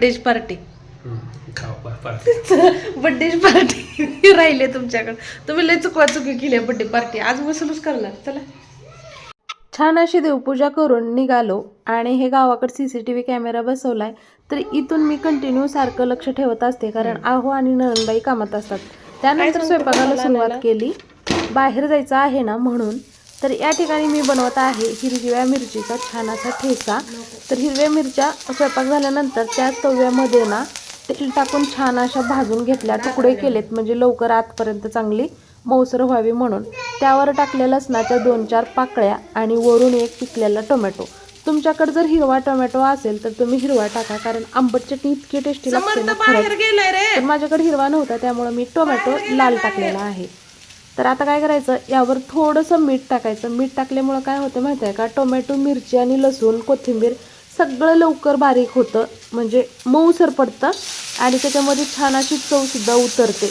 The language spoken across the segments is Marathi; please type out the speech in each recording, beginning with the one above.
Birthday party party birthday party राहिले तुमच्याकडे. तुम्ही लय चुकी केली बर्थडे पार्टी. आज मसूलच करणार. चला छान अशी देवपूजा करून निघालो आणि हे गावाकडे CCTV कॅमेरा बसवलाय. तर इथून मी कंटिन्यू सारखं लक्ष ठेवत असते कारण आहो आणि नंदबाई कामात असतात. त्यानंतर स्वयंपाकाला सुरुवात केली. बाहेर जायचं आहे ना म्हणून. तर या ठिकाणी मी बनवत आहे हिरव्या मिरचीचा छान असा ठेचा. तर हिरव्या मिरच्या स्वयंपाक झाल्यानंतर त्याच तव्यामध्ये ना तेल टाकून छान अशा भाजून घेतल्या. तुकडे केलेत म्हणजे लवकर आतपर्यंत चांगली मऊसर व्हावी म्हणून. त्यावर टाकल्या लसणाच्या 2-4 पाकळ्या आणि वरून एक पिकलेला टोमॅटो. तुमच्याकडे जर हिरवा टोमॅटो असेल तर तुम्ही हिरवा टाका कारण आंबट चटणी इतकी टेस्टी लागते ना खरंच. तर माझ्याकडे हिरवा नव्हता त्यामुळे मी टोमॅटो लाल टाकलेला आहे. तर आता काय करायचं, यावर थोडंसं मीठ टाकायचं. मीठ टाकल्यामुळं काय होतं माहिती आहे का, टोमॅटो, मिरची आणि लसूण, कोथिंबीर सगळं लवकर बारीक होतं म्हणजे मऊसर पडतं आणि त्याच्यामध्ये छान अशी चवसुद्धा उतरते.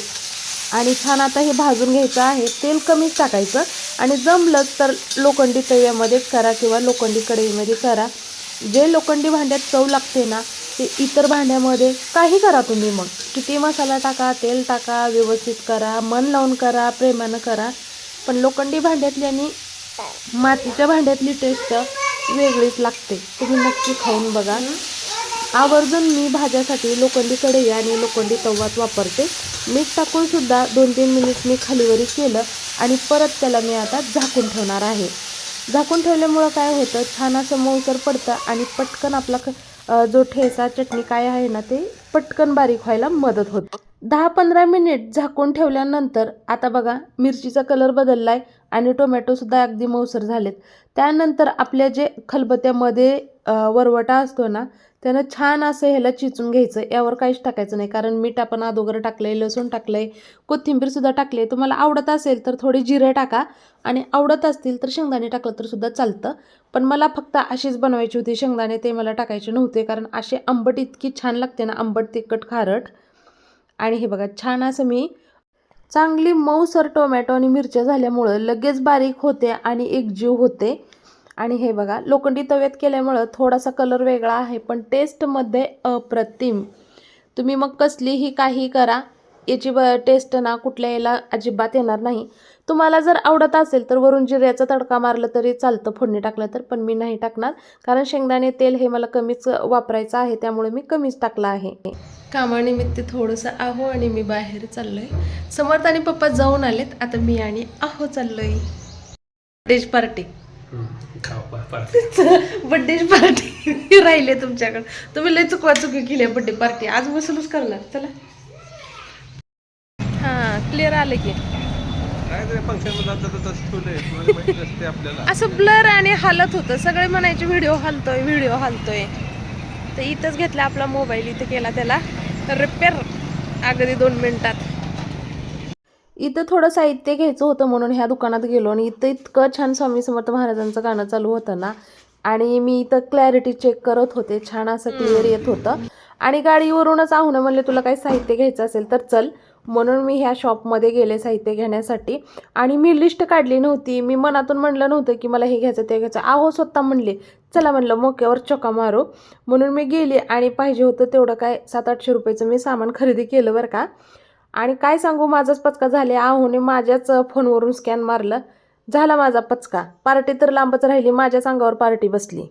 आणि छान आता हे भाजून घ्यायचं आहे. तेल कमीच टाकायचं आणि जमलंच तर लोखंडी तव्यामध्येच करा किंवा लोखंडी कढईमध्ये करा. जे लोखंडी भांड्यात चव लागते ना ते इतर भांड्यामध्ये काही करा तुम्ही. मग किती मसाला टाका, तेल टाका, व्यवस्थित करा, मन लावून करा, प्रेमानं करा, पण लोखंडी भांड्यातली आणि मातीच्या भांड्यातली टेस्ट वेगळीच लागते. तुम्ही नक्की खाऊन बघा. आवर्जून मी भाज्यासाठी लोखंडी कढई आणि लोखंडी तवाच वापरते. मीठ टाकून सुद्धा 2-3 मिनिट मी खालीवरी केलं आणि परत त्याला मी आता झाकून ठेवणार आहे. झाकून ठेवल्यामुळं काय होतं, छान असं मऊसर पडतं आणि पटकन आपला जो ठेचा चटणी काय आहे ना ते पटकन बारीक व्हायला मदत होते. 10-15 मिनिट झाकून ठेवल्यानंतर आता बघा मिरचीचा कलर बदललाय आणि टोमॅटोसुद्धा अगदी मऊसर झालेत. त्यानंतर आपल्या जे खलबत्त्यामध्ये वरवटा असतो ना त्यानं छान असं ह्याला चिचून घ्यायचं. यावर काहीच टाकायचं नाही कारण मीठ आपण अगोदर टाकलंय, लसूण टाकलंय, कोथिंबीरसुद्धा टाकली आहे. तुम्हाला आवडत असेल तर थोडी जिरं टाका आणि आवडत असतील तर शेंगदाणे टाकलं तर सुद्धा चालतं. पण मला फक्त अशीच बनवायची होती, शेंगदाणे ते मला टाकायचे नव्हते कारण असे आंबट इतकी छान लागते ना, आंबट, तिखट, खारट. आणि हे बघा छान असं मी चांगली मऊसर टोमॅटो आणि मिरच्या झाल्यामुळं लगेच बारीक होते आणि एकजीव होते. आणि हे बघा लोखंडी तव्यात केल्यामुळं थोडासा कलर वेगळा आहे पण टेस्टमध्ये अप्रतिम. तुम्ही मग कसलीही काही करा, याची टेस्ट ना कुठल्या याला अजिबात येणार नाही. तुम्हाला जर आवडत असेल तर वरून जिऱ्याचा तडका मारलं तरी चालतं, फोडणी टाकलं तर, पण मी नाही टाकणार कारण शेंगदाणे तेल हे मला कमीच वापरायचं आहे त्यामुळे मी कमीच टाकलं आहे. कामानिमित्त थोडंसं आहो आणि मी बाहेर चाललोय. समर्थ आणि पप्पा जाऊन आलेत, आता मी आणि आहो चाललोय बर्थडे पार्टी. बर्थडे पार्टी राहिले तुमच्याकडे. तुम्ही लय चुकी केली बर्थडे पार्टी. आज मसूलच करणार. चला हां क्लिअर आले की असं ब्लर आणि हालत होतं. सगळे म्हणायचे व्हिडिओ हलतोय, व्हिडिओ हलतोय. तर इथंच घेतला आपला मोबाईल, इथं केला त्याला रिपेअर अगदी 2 मिनिटात. इथं थोडं साहित्य घ्यायचं होतं म्हणून ह्या दुकानात गेलो आणि इथं इतकं छान स्वामी समर्थ महाराजांचं गाणं चालू होतं ना आणि मी इथं क्लॅरिटी चेक करत होते. छान असं क्लिअर येत होतं आणि गाडीवरूनच आहो ना म्हणले तुला काही साहित्य घ्यायचं असेल तर चल, म्हणून मी ह्या शॉपमध्ये गेले साहित्य घेण्यासाठी. आणि मी लिस्ट काढली नव्हती, मी मनातून म्हणलं नव्हतं की मला हे घ्यायचं ते घ्यायचं. आहो स्वतः म्हणले चला, म्हणलं मोक्यावर चोका मारू. म्हणून मी गेली आणि पाहिजे होतं तेवढं काय 700-800 रुपयाचं मी सामान खरेदी केलं बरं का. आणि काय सांगू, माझाच पचका झाले. आहोने माझ्याच फोनवरून स्कॅन मारलं, झाला माझा पचका. पार्टी तर लांबच राहिली, माझ्याच अंगावर पार्टी बसली.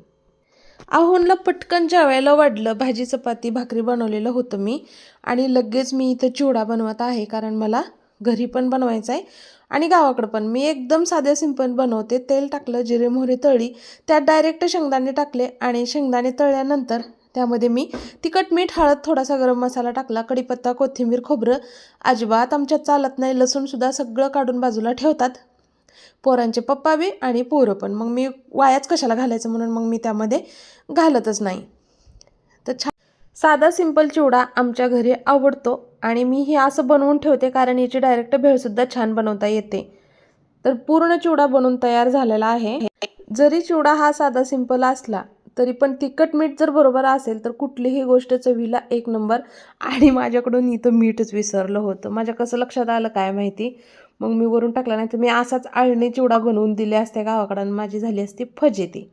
आहोनला पटकन जेवायला वाढलं. भाजी चपाती भाकरी बनवलेलं होतं मी आणि लगेच मी इथं चिवडा बनवत आहे कारण मला घरी पण बनवायचा आहे आणि गावाकडं पण. मी एकदम साध्या सिंपल बनवते. तेल टाकलं, जिरे मोहरी तळली, त्यात डायरेक्ट शेंगदाणे टाकले आणि शेंगदाणे तळल्यानंतर त्यामध्ये मी तिखट, मीठ, हळद, थोडासा गरम मसाला टाकला, कढीपत्ता, कोथिंबीर, खोबरं अजिबात आमच्यात चालत नाही, लसूणसुद्धा सगळं काढून बाजूला ठेवतात पोरांचे पप्पा बी आणि पोरं पण. मग मी वायाच कशाला घालायचं म्हणून मग मी त्यामध्ये घालतच नाही. तर छान साधा सिंपल चिवडा आमच्या घरी आवडतो आणि मी हे असं बनवून ठेवते कारण याची डायरेक्ट भेळसुद्धा छान बनवता येते. तर पूर्ण चिवडा बनवून तयार झालेला आहे. जरी चिवडा हा साधा सिंपल असला तरी पण तिखट मीठ जर बरोबर असेल तर कुठलीही गोष्ट चवीला 1 नंबर. आणि माझ्याकडून इथं मीठच विसरलं होतं. माझ्या कसं लक्षात आलं काय माहिती, मग मी वरून टाकला, नाही तर मी असाच आळणी चिवडा बनवून दिले असते गावाकडं आणि माझी झाली असती फजिती.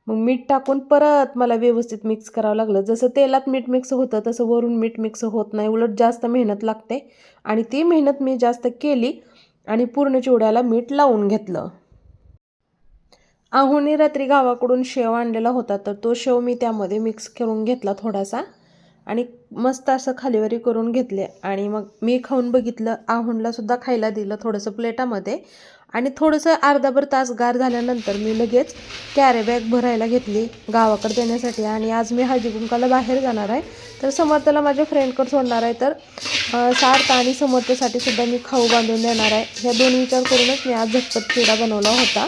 मग मीठ टाकून परत मला व्यवस्थित मिक्स करावं लागलं. जसं तेलात मीठ मिक्स होतं तसं वरून मीठ मिक्स होत नाही, उलट जास्त मेहनत लागते. आणि ती मेहनत मी जास्त केली आणि पूर्ण चिवड्याला मीठ लावून घेतलं. आहोनी रात्री गावाकडून शेव आणलेला होता, तर तो शेव मी त्यामध्ये मिक्स करून घेतला थोडासा आणि मस्त असं खालीवरी करून घेतले. आणि मग मी खाऊन बघितलं, आहोनला सुद्धा खायला दिलं थोडंसं प्लेटामध्ये. आणि थोडंसं अर्धाभर तास गार झाल्यानंतर मी लगेच कॅरी बॅग भरायला घेतली गावाकडे देण्यासाठी. आणि आज मी हळदी कुंकाला बाहेर जाणार आहे, तर समर्थला माझ्या फ्रेंडकडे सोडणार आहे. तर सार्थ आणि समर्थसाठी सुद्धा मी खाऊ बांधून देणार आहे. ह्या दोन विचार करूनच मी आज झटपट चिवडा बनवला होता.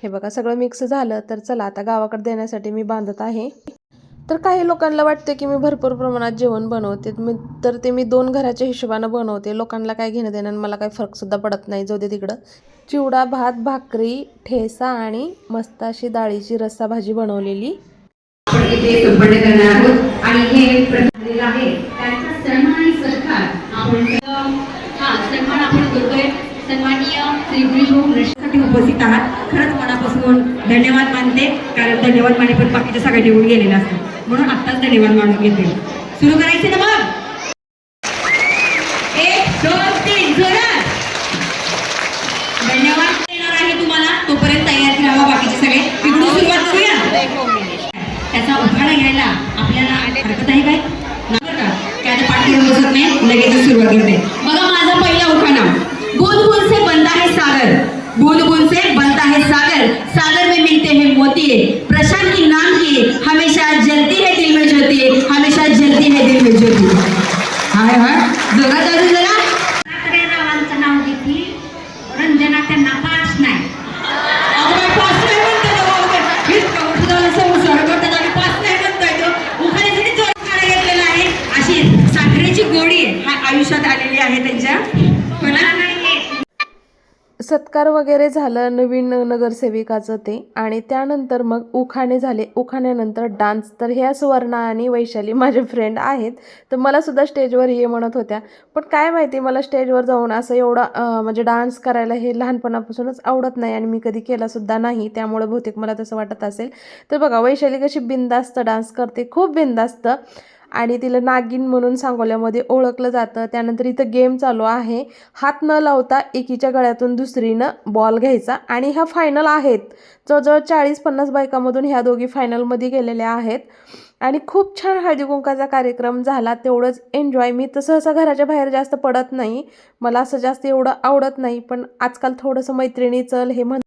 हे बघा सगळं मिक्स झालं, तर चला आता गावाकडे देण्यासाठी मी बांधत आहे. तर काही लोकांना वाटते की मी भरपूर प्रमाणात जेवण बनवते, तर ते मी 2 घराच्या हिशोबानं बनवते. लोकांना काय घेणं देणं आणि मला काही फरकसुद्धा पडत नाही, जाऊ दे तिकडं. चिवडा, भात, भाकरी, ठेचा आणि मस्त अशी डाळीची रस्सा भाजी बनवलेली. आपण इथे संपन्न करणार आहोत आणि हे प्रधान आहे त्यांचा सन्मान आणि सत्कार आपण सन्मान आपण करतोय. सन्माननीय श्री गुरुसाठी उपस्थित आहात, खरंच मनापासून धन्यवाद मानते. कारण धन्यवाद माने पण बाकीच्या सगळ्या निवडून गेलेले असतात, म्हणून आत्ताच धन्यवाद मानून घेते. सुरू करायचे ना मग. 1 2 3 जोरात धन्यवाद देणार आहे तुम्हाला. तोपर्यंत तयार राहा बाकीचे सगळे. इकडून सुरुवात करूया. त्याचा उखाणा घ्यायला आपल्याला हरकत आहे काय? काय तर पाठ करून बसत नाही, लगेच सुरुवात करते. बघा माझा पहिला उखाणा. बूंद बूंद से बनता है सागर, बूंद बूंद से बनता है सागर, सागर में मिलते हैं मोती, प्रशांति नाम की हमेशा जलती है दिल में ज्योति, हमेशा जलती है दिल में ज्योति. हाय हाय जोरात अजून जरा. रावांचं नाव घेतली, रंजना त्यांना पास नाही. पास नाही म्हणतो पास नाही म्हणतोय तो. उखाण्यासाठी जोर खाणं घेतलेला आहे. अशी साखरेची गोडी आयुष्यात आलेली आहे त्यांच्या. सत्कार वगैरे झालं नवीन नगरसेविकाचं ते. आणि त्यानंतर मग उखाणे झाले. उखाण्यानंतर डान्स. तर ह्या सुवर्णा आणि वैशाली माझे फ्रेंड आहेत, तर मला सुद्धा स्टेजवर ये म्हणत होत्या. पण काय माहिती मला स्टेजवर जाऊन असं एवढं म्हणजे डान्स करायला हे लहानपणापासूनच आवडत नाही आणि मी कधी केलासुद्धा नाही, त्यामुळे बहुतेक मला तसं वाटत असेल. तर बघा वैशाली कशी बिनधास्त डान्स करते, खूप बिनधास्त. आणि तिला नागिन म्हणून सांगोल्यामध्ये ओळखलं जातं. त्यानंतर इथं गेम चालू आहे, हात न लावता एकीच्या गळ्यातून दुसरीनं बॉल घ्यायचा. आणि ह्या फायनल आहेत, जवळजवळ 40-50 बायकामधून ह्या दोघी फायनलमध्ये गेलेल्या आहेत. आणि खूप छान हळदी कुंकाचा कार्यक्रम झाला, तेवढंच एन्जॉय. मी तसं असं घराच्या बाहेर जास्त पडत नाही, मला असं जास्त एवढं आवडत नाही, पण आजकाल थोडंसं मैत्रिणी चल हे